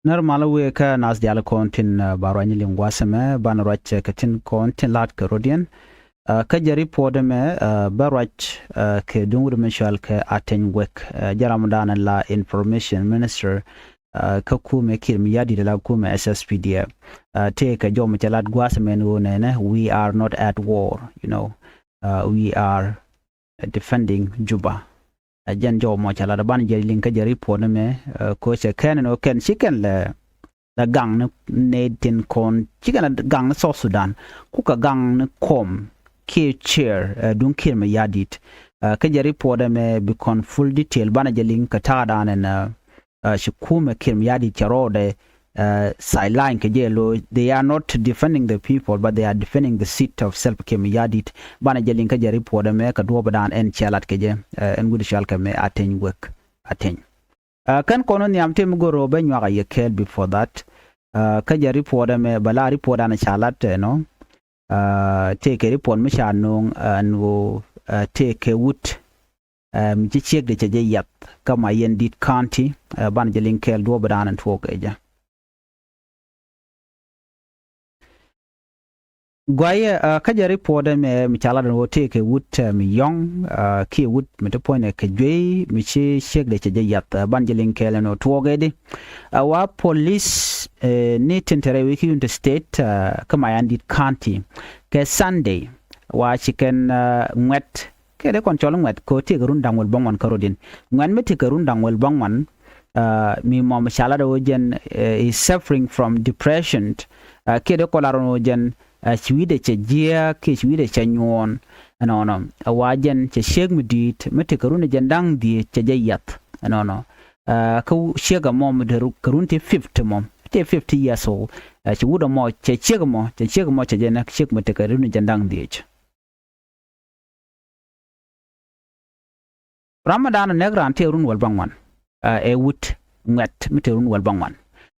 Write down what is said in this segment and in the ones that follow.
Normal we ka nas dial kontin barwani lingwasame banrach katin kontin lat karodian ka jari podeme barwach ke dungur mishal ke aten wek jaramdana la information minister ka kume kirm yadi la kume SSPDF take a jom chalat gwasame no nene we are not at war, we are defending Juba. Jan jo mo chala da ban je link ka jari po me ko se ken no ken chicken la gang ne tin kon chicken gang so Sudan ku ka gang ne kom ke chair dun kir me yadit ka jari po me be kon full detail ban je link ka ta da ne shi kuma kir me yadit charo de sideline ke jelo. They are not defending the people but they are defending the seat of self ke me yadit bana jelin ka jari po me ka do badan en chalat ke je en gud shal ka me aten work aten kan kono ni amte mu goro be nywa ye kel before that ka jari po me bala ri po dana chalat no take report me shanong no take wood mi check de je yat kama yendit county bana jelin kel do badan en to ke je Gwaye kajari poda me michala no take wood mi young ki wood me to point ke jwe mi chi shek de che yat banjelin kele no twogedi wa police ni tentere wiki in the state kama yandi county ke Sunday wa chicken ngwet ke de control ngwet ko te garun dangwel bangwan karodin ngwan me te garun dangwel bangwan mi mo michala do jen is suffering from depression ke de kolaro jen chwide che jia ke chwide che nyon no awajen che sheg midit mete karuna jandang di che jayat no ko shega mom de karunti 50 mom te 50 years old che wuda mo che shega mo che jena sheg mete karuna jandang di Ramadan negran te run wal bangwan e wut ngat mete run wal bangwan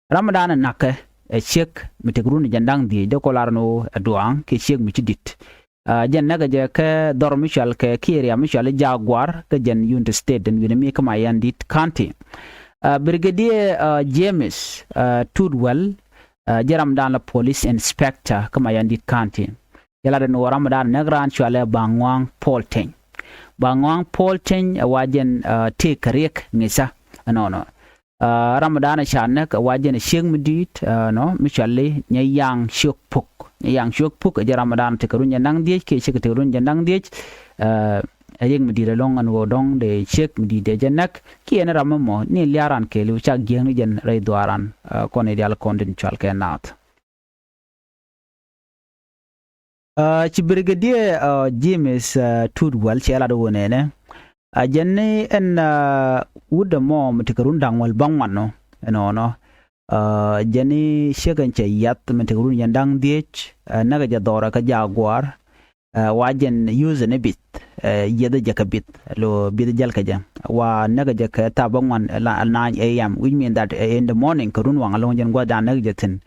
Ramadan nakhe check mitigrun jandang di de kolarno duang ke check mitidit jan naga je ke dor michal ke kiria michal jaguar ke jan unit state den winemi kama yandit county brigadier James Tudwell jaram dan la police inspector kama yandit county yala den ramadan nagran chale bangwang polteng wajen te karek ngisa no Ramadan shan ka wajen sheng midit no michali nyang shuk puk je Ramadan te karun jandang die ke shek te karun jandang die ayeng midira long an wodong de shek midit de janak ki en ramamo ni liaran ke lu cha geng jen rai duaran kone dial konden chal ke nat ci brigadier James Tudwell ci ala do wonene ajenne en wuda mom tikarun dangwal bangwan no jeni shegan che yat tikarun yandang diech naga jadora ka jaguar wajen use ne bit yeda jakabit lo bid jal ka jam wa naga jaka ta bangwan la 9 am which mean that in the morning karun wang along jen gwa dan naga jatin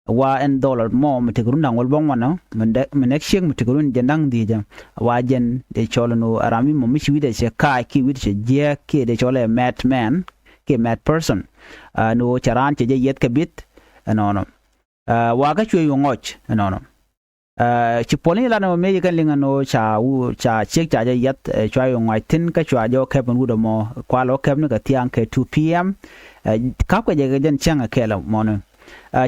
wa en dollar mom tikarun dangwal bangwan no menek sheng tikarun jandang di jam wajen de cholono arami mo michi wide se ka ki wide se je ke de chole mad man ke mad person no charan che je yet ka bit no wa ga chwe yo ngoch no ci polin la no me kan linga no cha check cha je yet chwa yo ngoi tin ka chwa jo ke bun wudo mo kwa lo ke ne ka tiang ke 2 pm ka ko je ga jen changa ke la mo no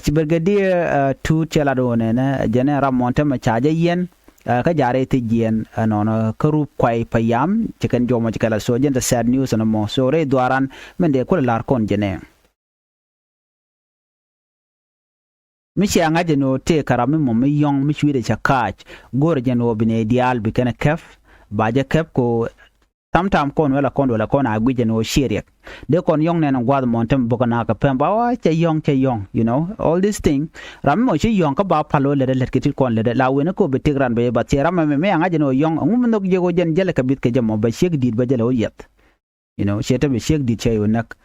ci brigadier tu chela do ne jene ramonte ma chaje yen ka jare te yen no karu kwai payam chicken jomo chikala so jenta sad news no mo so re duaran mende ko lar kon jene mi ci anga jeno te karami mo mi yong mi chwide chakach gor jeno bine dial bi kana kef baje kef ko tamtam kon wala kon agwi jeno shiriek de kon yong ne ngwad montem bokana ka pemba wa che yong all this thing ram mo che yong ka ba palo le let kitil kon le la wena ko be tigran be ba tera me anga jeno yong ngum nok jego jen jele ka bit ke jamo ba shek dit ba jele o yet chete be shek dit che yonak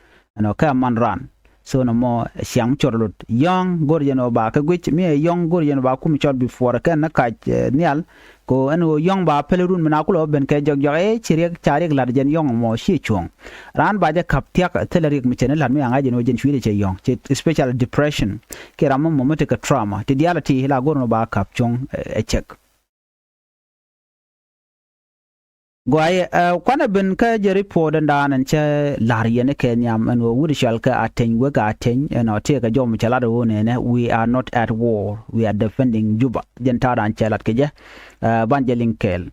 ka man ran so no mo siang chorlut young gorjeno ba ka gwich me young gorjeno ba kum chor before kan na ka nial ko anu young ba pelerun mana kulo ben ke jog jog e chirek charek larjen young mo shi chung ran ba ja kaptiak telerik mi chene lan mi anga jeno jen chwile che young che special depression ke ram mo mo te ka trauma ti diality la gorno ba kap chung e check Gwai kwana bin ka je report da nan che lariye ne Kenya and wudi shal ka aten we ka aten no te ka jom chala do ne we are not at war we are defending Juba jenta dan chelat ke je banjelin kel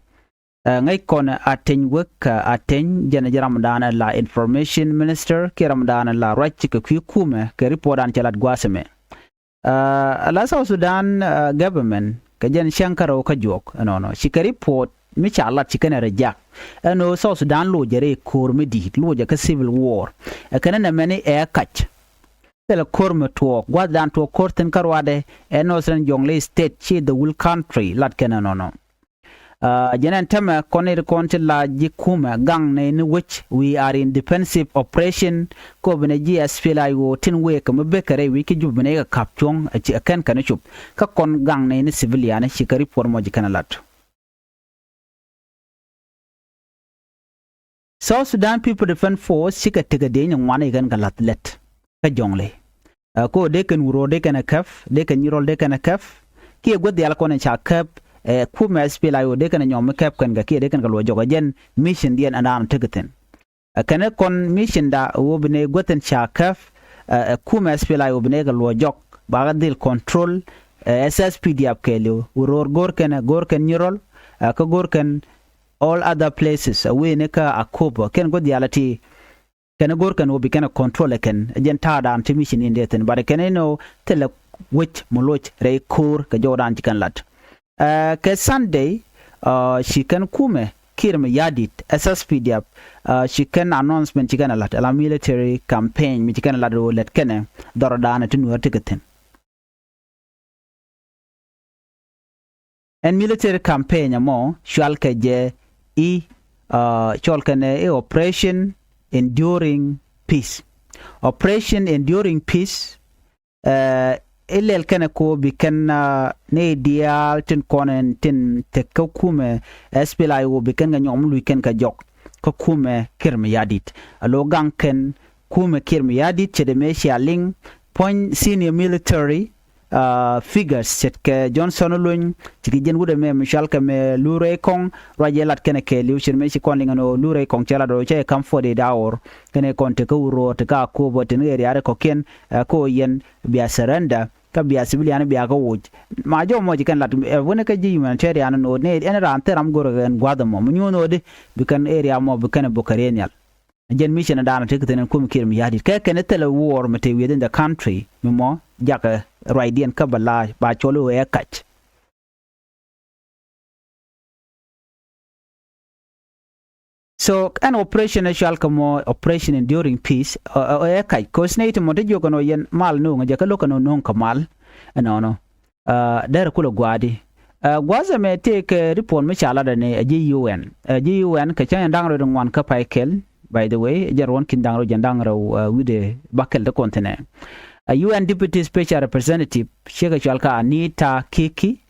ngai kon aten we ka aten jena jaram dan la information minister ke ram dan la right ka kume ke report dan chelat gwaseme la South Sudan government ka jen shankaro ka jok no shi ka report mi chala chikana rejak no South Sudan lo jere kor mi di lo ja ka civil war kana na mani e kach tele kor me to gwadan to korten karwade no sen jongle state chi the will country lat kana no jenen tema konir konti la jikuma gang ne in which we are in defensive operation ko bene ji SPLA IO tin we ka mabekare we ki jubne ka kapchong a kan kana chup ka kon gang ne in civilian shikari por mo jikana lat South Sudan People Defense Force sika tega de nyang wana igan galat let ka jongle ko de kan wuro de kan kaf de kan yirol de kan kaf ki god de alkon cha kaf ku ma SPLA IO de kan nyom kaf kan ga ki de kan galo jogo jen mission dien anam tegaten kana kon mission da wo bine goten cha kaf ku ma SPLA IO bine galo jog ba dil control SSPD apkelo wuro gor kan yirol ka gor kan all other places we neka akobo ken go dialati ken gor kan obi ken control ken jenta da antimission in deten but ken no tele which moloch re kur ka jodan tikan lat ke Sunday she can kume kirme yadit SSPD she can announcement tikan lat la military campaign mi tikan lat ro let ken dorodan tinu artikaten and military campaign mo shal ke je cholkane operation enduring peace ilel kana ko bikan ne dial tin konen tin tekume SPLA IO bikan ga nyom lu ken ka jok ko kume kirmi yadit alo ganken kume kirmi yadit chede me shaling point senior military figures set ke Johnson Lun tiki jen wude me Michel ke me lure kong rajelat kene ke liushir me shi konlinga no lure kong chala do che kam for the hour kene kon te ko ro te ka ko boten eri are ko ken ko yen bia surrender ka bia civilian bia ko wuj ma jo mo jikan lat wona ka ji man tere an no ne en ran teram goro gen gwadamo mu nyono de bikan area mo bikan bokarenial jen mission da na te keten kum kirmi yadi ke ken tele war mate within the country mo jaka Raidian kabala ba cholo e kach so an operation shall come operation enduring peace e kach ko snate mo de jogo no yen mal no ngaja ka lokano non kamal no der kulo gwadi gwaza me take report me chala da ne GUN ka chan dangro ngwan ka paikel by the way jarwon kin dangro jandangro wide bakel de continent a UN Deputy Special Representative Sheka Chalka Anita Kiki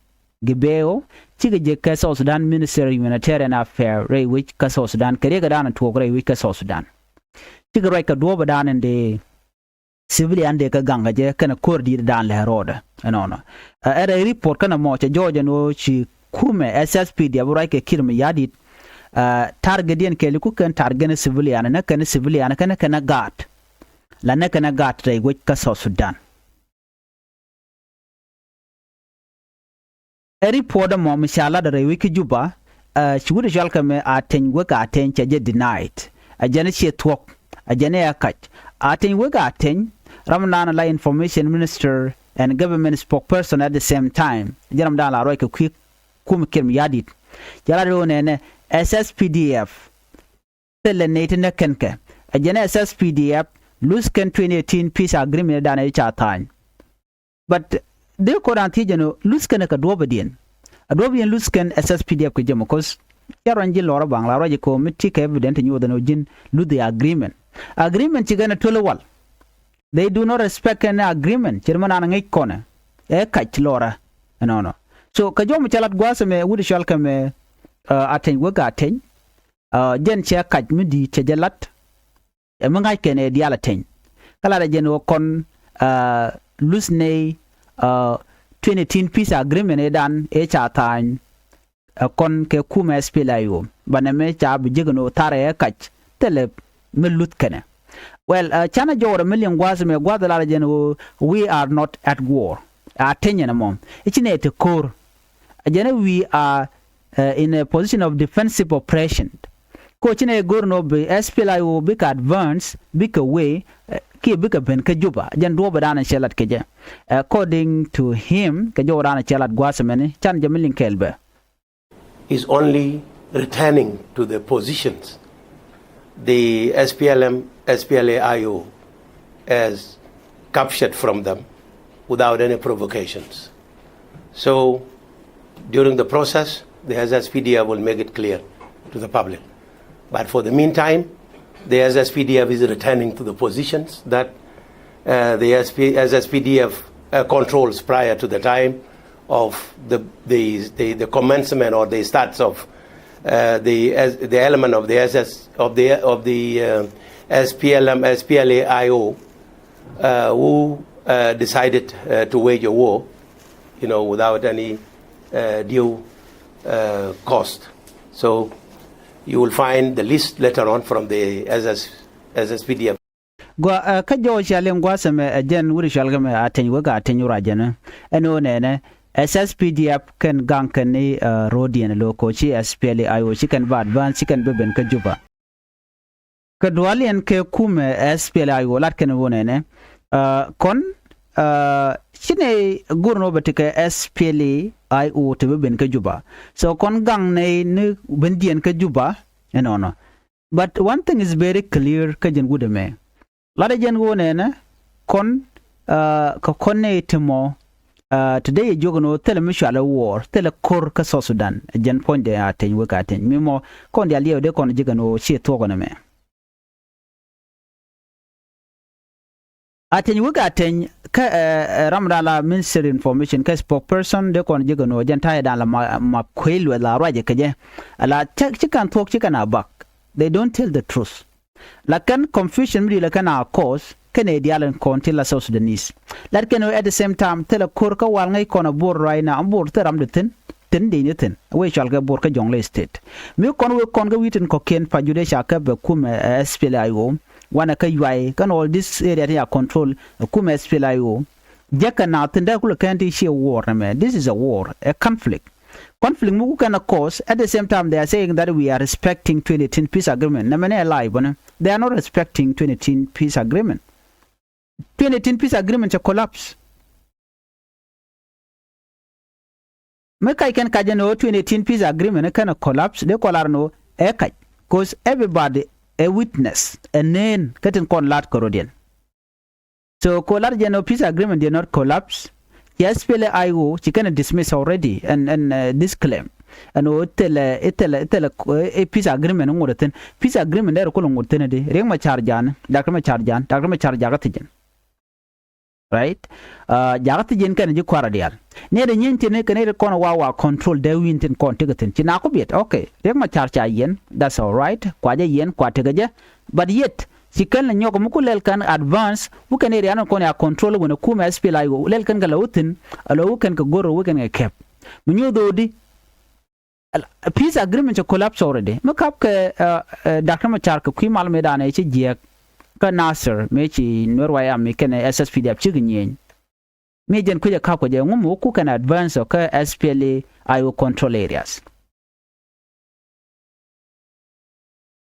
Gibeo Chiga Jeka South Sudan Minister of Humanitarian Affairs Ray which ka South Sudan Kerega dan to Ray which ka South Sudan Chiga Ray ka do dan and the civilian de ka ganga je kana kordi dan le roda no era report kana mo cha Georgia no chi kume SSPD aburai ke kirme yadit target ke liku kan target civilian na kana civilian kana guard la nekana gat ray which ka South Sudan a report mo mishala da ray wiki Juba shugure jalka me aten weka aten chaje denied a jane she talk a jane akach aten weka aten ramnana la information minister and government spokesperson at the same time jaram da la roike quick kum kim yadit jara do ne SSPDF telenate ne kenke a jane SSPDF Lusken 2018 peace agreement dana cha time but de ko ran tijeno Lusken ka dobadien adobien Lusken SSPDF ko jemo cause yaranji lora bangla roje ko mitti ka evident nyu dano jin lu the agreement ci gana tolowal They do not respect any agreement. Chairman anangai kona. Kach lora. No. So kajom chalat gwasame wudi shalkame ateng waga ateng. Jen chia kach mudi chajalat. Mangai kene dialateng. Kala jen wakon lusne 2018 peace agreement edan time kon ke kuma SPLA IO baname cha bijigno tare kach tele melut kene. Well, chana jora million gwasame gwadala jen we are not at war. Atenya mom. Ichine te core. Ajene we are in a position of defensive oppression. Coachine gorno be SPLA IO big advance big way ki big ben ka Juba jan do badana chelat keje. According to him ka jora chelat gwasemene chan jamilin kelbe is only returning to the positions the SPLA IO has captured from them without any provocations. So during the process, the SSPDF will make it clear to the public. But for the meantime, the SSPDF is returning to the positions that the SSPDF controls prior to the time of the commencement or the starts of the element of the SPLA IO who decided to wage a war, without any due cost. So you will find the list later on from the SSPDF. Gwa kajo shalem gwa seme jen wuri shalgame atenyu ga atenyu rajana eno nene SSPDF kan gankan ni rodian loko chi SPLA IO chi kan ba advance kan be ben ka Juba ka dwalian ke kume SPLA IO lat kan wonene kon chine gurno betike SPLA IO te be ben ka Juba so kon gang ne bendian ka Juba no. But one thing is very clear ka jen gudeme lada jen wonene kon ka konne temo today jogono tele mishala war tele kor ka so Sudan jen point de aten weka aten mimo kon dia liyo de kon jigano chi to kono me aten weka aten ka ramdala minister information ka spokesperson de kon jigano jen taye dan la ma kwelu la raje kaje ala chikan talk chikan abak they don't tell the truth lakan confusion mi lakan cause Canadian conti la South Sudanese. That can at the same time tell a korka wal ngay kona bor right now bor teram de tin de nitin we shall ga bor ka jongle state mi kon we kon ga witin ko ken pa jude shaka be kum SPLA IO wana ka UI kan all this area ya control kum SPLA IO jaka na tinda kula kanti she war man. This is a war, a conflict mu can cause at the same time they are saying that we are respecting 2018 peace agreement. Namane alive they are not respecting 2018 peace agreement. 2018 peace agreement to collapse. Make I can kajano 2018 peace agreement can collapse. They call no ekaj because everybody a witness a name getting con lat corodian. So collar general peace agreement did not collapse. Yes, SPLA IO she can dismiss already and this claim. And tell a peace agreement on what peace agreement there ko ngurten de reng ma charjan Dr. ma charjagatijan. Right? Jagatijen kan ji kwara dial. Ne de nyinte ne kan e ko wa control de winten kon tigatin. Tina ko biet. Okay. Reng ma charja yen. That's all right. Kwaje yen kwa tigaje. But yet si kan la nyoko muku lel kan advance bu kan e riano kon ya control wona kuma SPLA IO lel kan galawtin alo kan ka goro wu kan e kep. Munyo dodi peace agreement to collapse already. Makap ke Dr. Machar ko kui mal medane ci jiek ka Nasser me ci Norway am ken SSPDF ci gnyen. Me jen ko je ka ko je ngum ku kan advance ka SPLA IO control areas.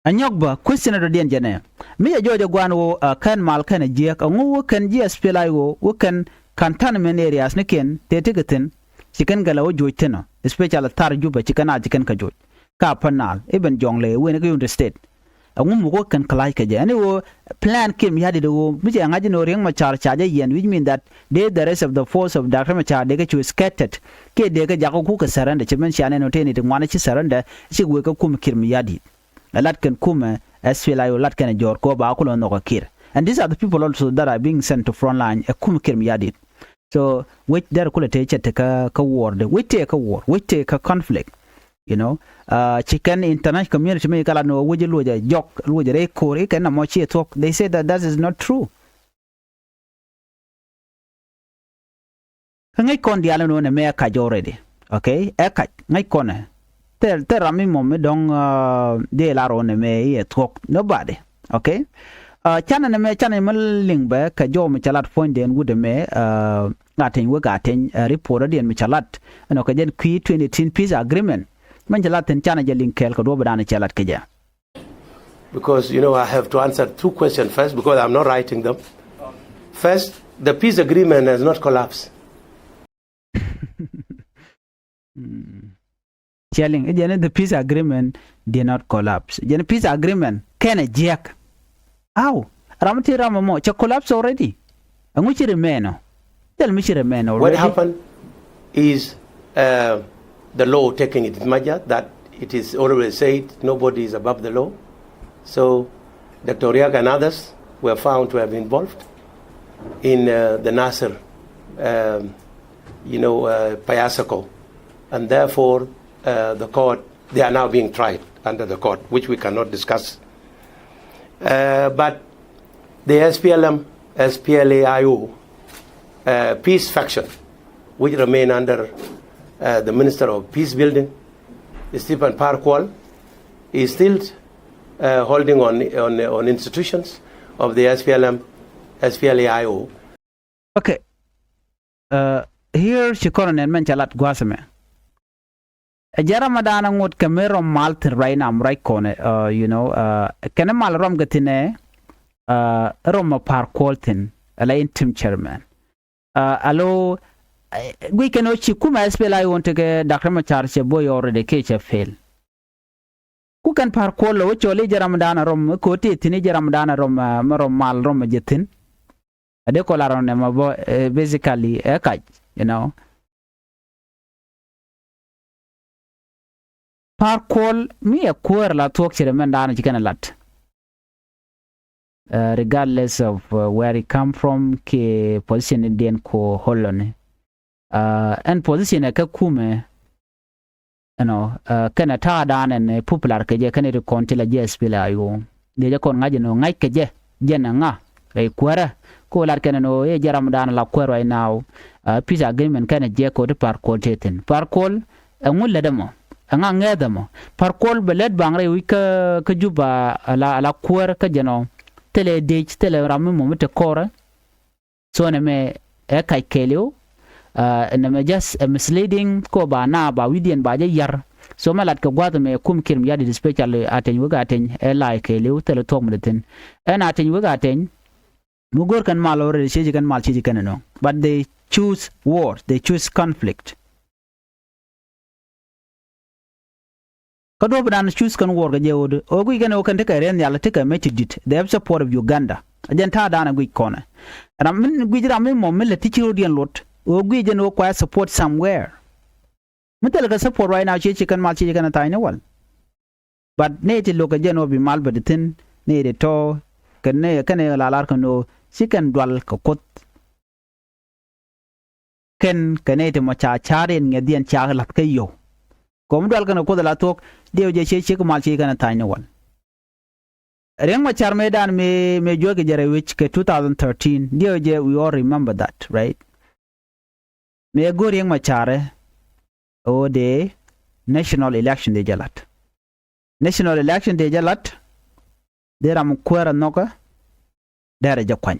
Anyogba question do den jene. Me je jojo gwano kan mal kan jiek ngu kan ji SPLA IO wo kan cantonment areas ne ken tetegatin chicken galawo joitena especially tar Juba chicken ka joj ka panal even jongle when go the state ngum ko kan kalai ka je ani wo plan kim yadi do mi je ngaji no reng ma char chaje yen which mean that the rest of the force of Dr. Machar de ga scattered ke de ga jako ku ka saranda chimen shane no teni de ngwana chi saranda chi we ka kum kirmi yadi lat kan kum SPLA IO lat kan jor ko ba ko no ko kir And these are the people also that are being sent to frontline. So which there could take a war, which take a war, which take a conflict. You know, chicken international community make a no would you a joke, would a core, can a mochi talk. They say that is not true. Can I con the island on America already? Okay, eka, I con tell Rami Mommy don't de la on a talk, nobody. Okay. Chana na me chana maling ba ka jo mi chalat point den wude me ngaten we gaten report den mi chalat no ka jen qui 2018 peace agreement man chalat ten chana jelin kel ko do badana chalat ke ja. Because you know I have to answer two questions first because I'm not writing them. First, the peace agreement has not collapsed. Telling the peace agreement did not collapse. The peace agreement can a jack. How? Ramati Ramamo, collapse already. And which remain? Tell me, she remain already. What happened is the law taking its measure that it is always said nobody is above the law. So Dr. Riak and others were found to have been involved in the Nasser, Payasako. And therefore, the court, they are now being tried under the court, which we cannot discuss. But the SPLA IO peace faction, which remain under the Minister of Peace Building, Stephen Parkwall, is still holding on institutions of the SPLA IO. Okay. Here, Shikoran and Menchalat Guasame. A Jaramadana would camera Malta right now, right corner, Kenamal Rom Gatine, Roma Park Colton, a lane Tim Chairman. Allo, we can watch Kuma SPLA I want to get Dr. Macharche boy already catch a fail. Who can park call which only Jaramadana Rom, Koti, Tini Jaramadana Rom, Marom Mal Rom Jetin? A decolar on them, basically, a kite, Park call me a queer la talk to the man down chicken a lot. Regardless of where he come from, ke position Indian ko Holland. And position a kakume, can a tar down and popular kaja can it contilla SPLA IO. The con ngajino ngai kaje, jenanga, a quera, ko la canano, a jaramdan la quera right now. Peace agreement can a jack or the park call tatin. Park call, and will let them. Anga ngedamo parkol belet bangre wika ka juba la kuer ka jeno tele dej tele ramu mo te kore so ne me e kai kelio ne me just misleading ko ba na ba widien ba je yar so malat ka gwado me kum kirim yadi special aten wuga aten e la kelio tele tok meden en aten wuga aten mugor kan malore sheji kan mal sheji kan no but they choose war, they choose conflict. Kado ban choose kan war ga jewod o gu gane o kan take ren yalla take metidit they have support of Uganda ajanta dana gu kona ram min gu jira min mo mele tichiro dien lot o gu jeno ko support somewhere mutel ga support right now chi kan mal chi kan tayne wal but ne ti lo ga jeno bi mal baditin ne de to kan ne kan la lar kan no si kan dwal ko kot ken kanete mo cha charen ngedien cha lat kayo kom dal kana ko dala tok dew je che ko mal che kana tayne won reng ma char medan me joge jare which ke 2013 dew je we all remember that right me go reng ma chare o de national election de jalat de ram kwera noka dara jakwan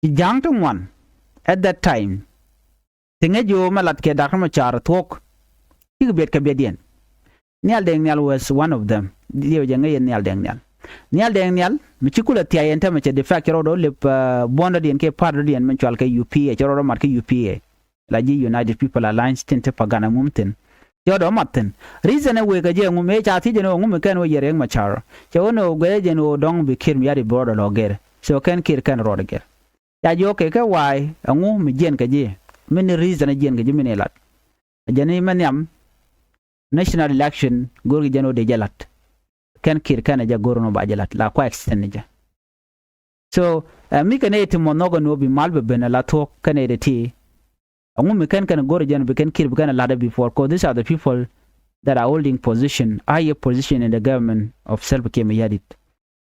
jangtung one at that time tinga jo malat ke dakar ma char tok igbet ka bedien nial deng nial was one of them dio janga yen nial deng nial mi chikula ti ayenta ma che de factor do le bonda dien ke par dien men chwal ke UPA choro mat ke UPA la ji United People Alliance tente pagana mumten yodo matten reason we ga je ngume cha ti jeno ngume kan o yereng ma char chono gwe jeno dong bi kir mi yadi border loger so kan kir kan roder ya jo ke ka wai angu mi jen ka je many reason jen ka je mini lat jeni maniam national election gorgi jeno de jalat ken kir kana ja goro no bajalat la kwa extend ja so mi kana ti monogo no bi malbe bena la to kana de ti angu mi kan goro jan bi kan kir bi kana lada before because these are the people that are holding higher position in the government of Self-Care Mayadit.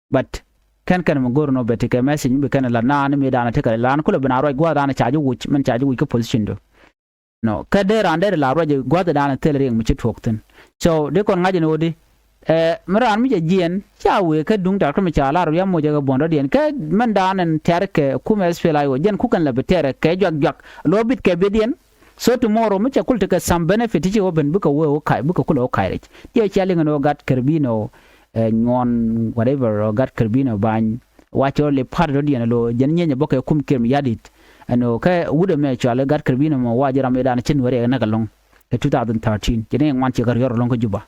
But can goro no better a message bi kana la na mi dana te kala la an kula bana ro gwa dana charge which man charge which position do no kader ande la ro gwa dana telering mi chitokten so de kon ngaje no di maran mi jien chawe ka dung dar ka cha la ro yamo jaga bondo dien ka man danan terke kuma SPLA IO jen kukan la betere ke jak lobit ke bedien so tomorrow mi cha kulta ka some benefit ji oben buka wo kai buka kula kai rech je chalinga no gat kerbino ngon whatever or gat kerbino ban wacho le part do dien lo jen nyenya boka kum kem yadit ano ka wuda me cha gat kerbino mo wajira me dan chin wore na galong 2013 jene ngwan ci gar yor long ko juba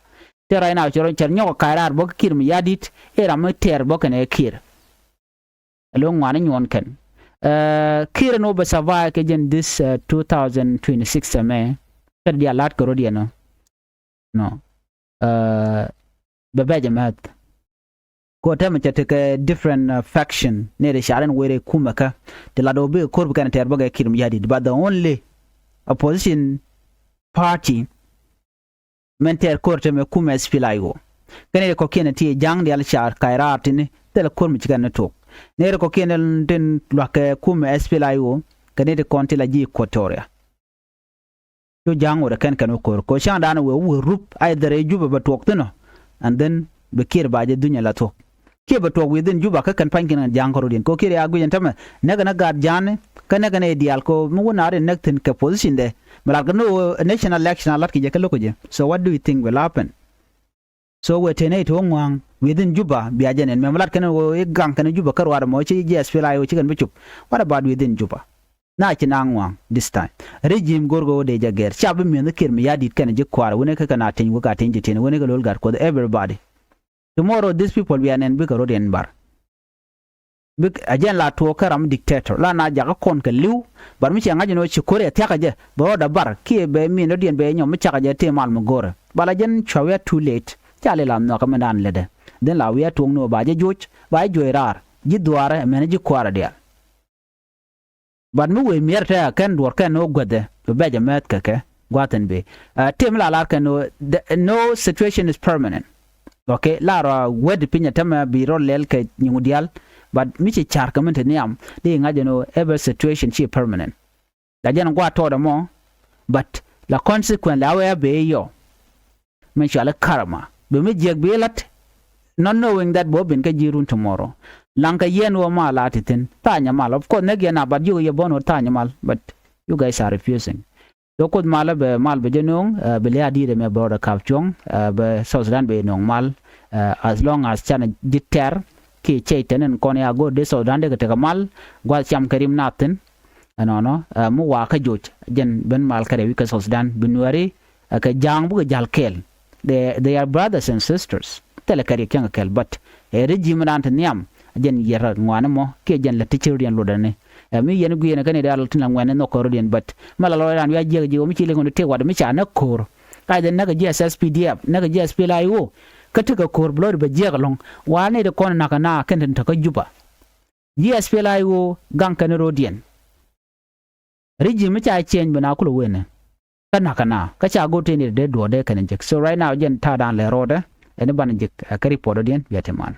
te right now choro cher nyoko kairar bok kir mi yadit era me ter bok ne kir along wan nyon ken kir no be survive ke gen this 2026 me ter dia lat ko rodia no be beje mat ko tem chete ke different faction ne de sharan were kumaka de la do be ko kan ter bok kir mi yadit but the only opposition party menter korte me kuma SPLA IO kene ko kene ti jang de al char kaira tini tel kor mi chigan to ne ko kene den lwake kuma SPLA IO kene de konti la ji kotoria to jang ora kan ko shan dana we rup either juba ba tok tino and then be kir ba je dunya la to ke ba tok within juba ka kan pankin jang ko din ko kire agu yantama naga na gad jane kana dial ko mu na re nektin ke position de no national election alat ki jekalo ko je so what do you think will happen so we tenate wong within juba biajen en memlat kana wo gang kana juba karwar mo ci SPLA IO ci kan bicup what about within juba na ci nangwang this time regime gorgo de jager chabu mi ndikir mi yadit kana je kwar wone ka kana tin wuka tin jitene wone ga lol gar ko everybody tomorrow these people we are en bi karo den bar big ajen la to karam dictator la na jaga kon ka liw bar mi ci ngaji no ci kore tiaka je bo da bar ki be mi no dien be nyom mi tiaka je te mal mo gore bala jen chawe too late chale la no ka mandan lede den la wiya to no ba je joch ba joirar ji duare men ji kwara dia bar mi we mierta kan dor kan no gode be je met ka ke gwaten be tem la lar kan no situation is permanent okay la ra wed pinya tama bi ro lel ke nyudial but michi char kamente niam de ngaje no every situation chi permanent la jan gwa to da mo but la consequence awe be yo men shala karma be mi jeg be lat not knowing that bobin ka jirun tomorrow lanka yen wo ma latitin tanya mal of course nege na but you ye bono tanya mal but you guys are refusing so kod mala be mal be jenong be le adire me border kapchong be South Sudan be nong mal as long as chana diter ki cheitenen kon ya go de Sudan de te kamal gwa cham karim natin anono mu wa ka joj jen ben mal kare wi ka Sudan binwari ka jang bu jal kel they are brothers and sisters tele kare kyang kel but regime nant niam jen yera ngwana mo ke jen la tichirian lodane mi yen gu yen kan de al tin la ngwana no korodian but mala lo ran ya je mi chi le ngono te wad mi cha na kor ka de naga SPDF naga SPLA IO katika kor blor be jegalong wane de kon nakana kenden ta juba SPLA IO gang kan rodien regime cha change bana kulo wene kana ka cha go te ni de do de kan jek so right now jen ta dan le rode ene ban jek kari pododien yateman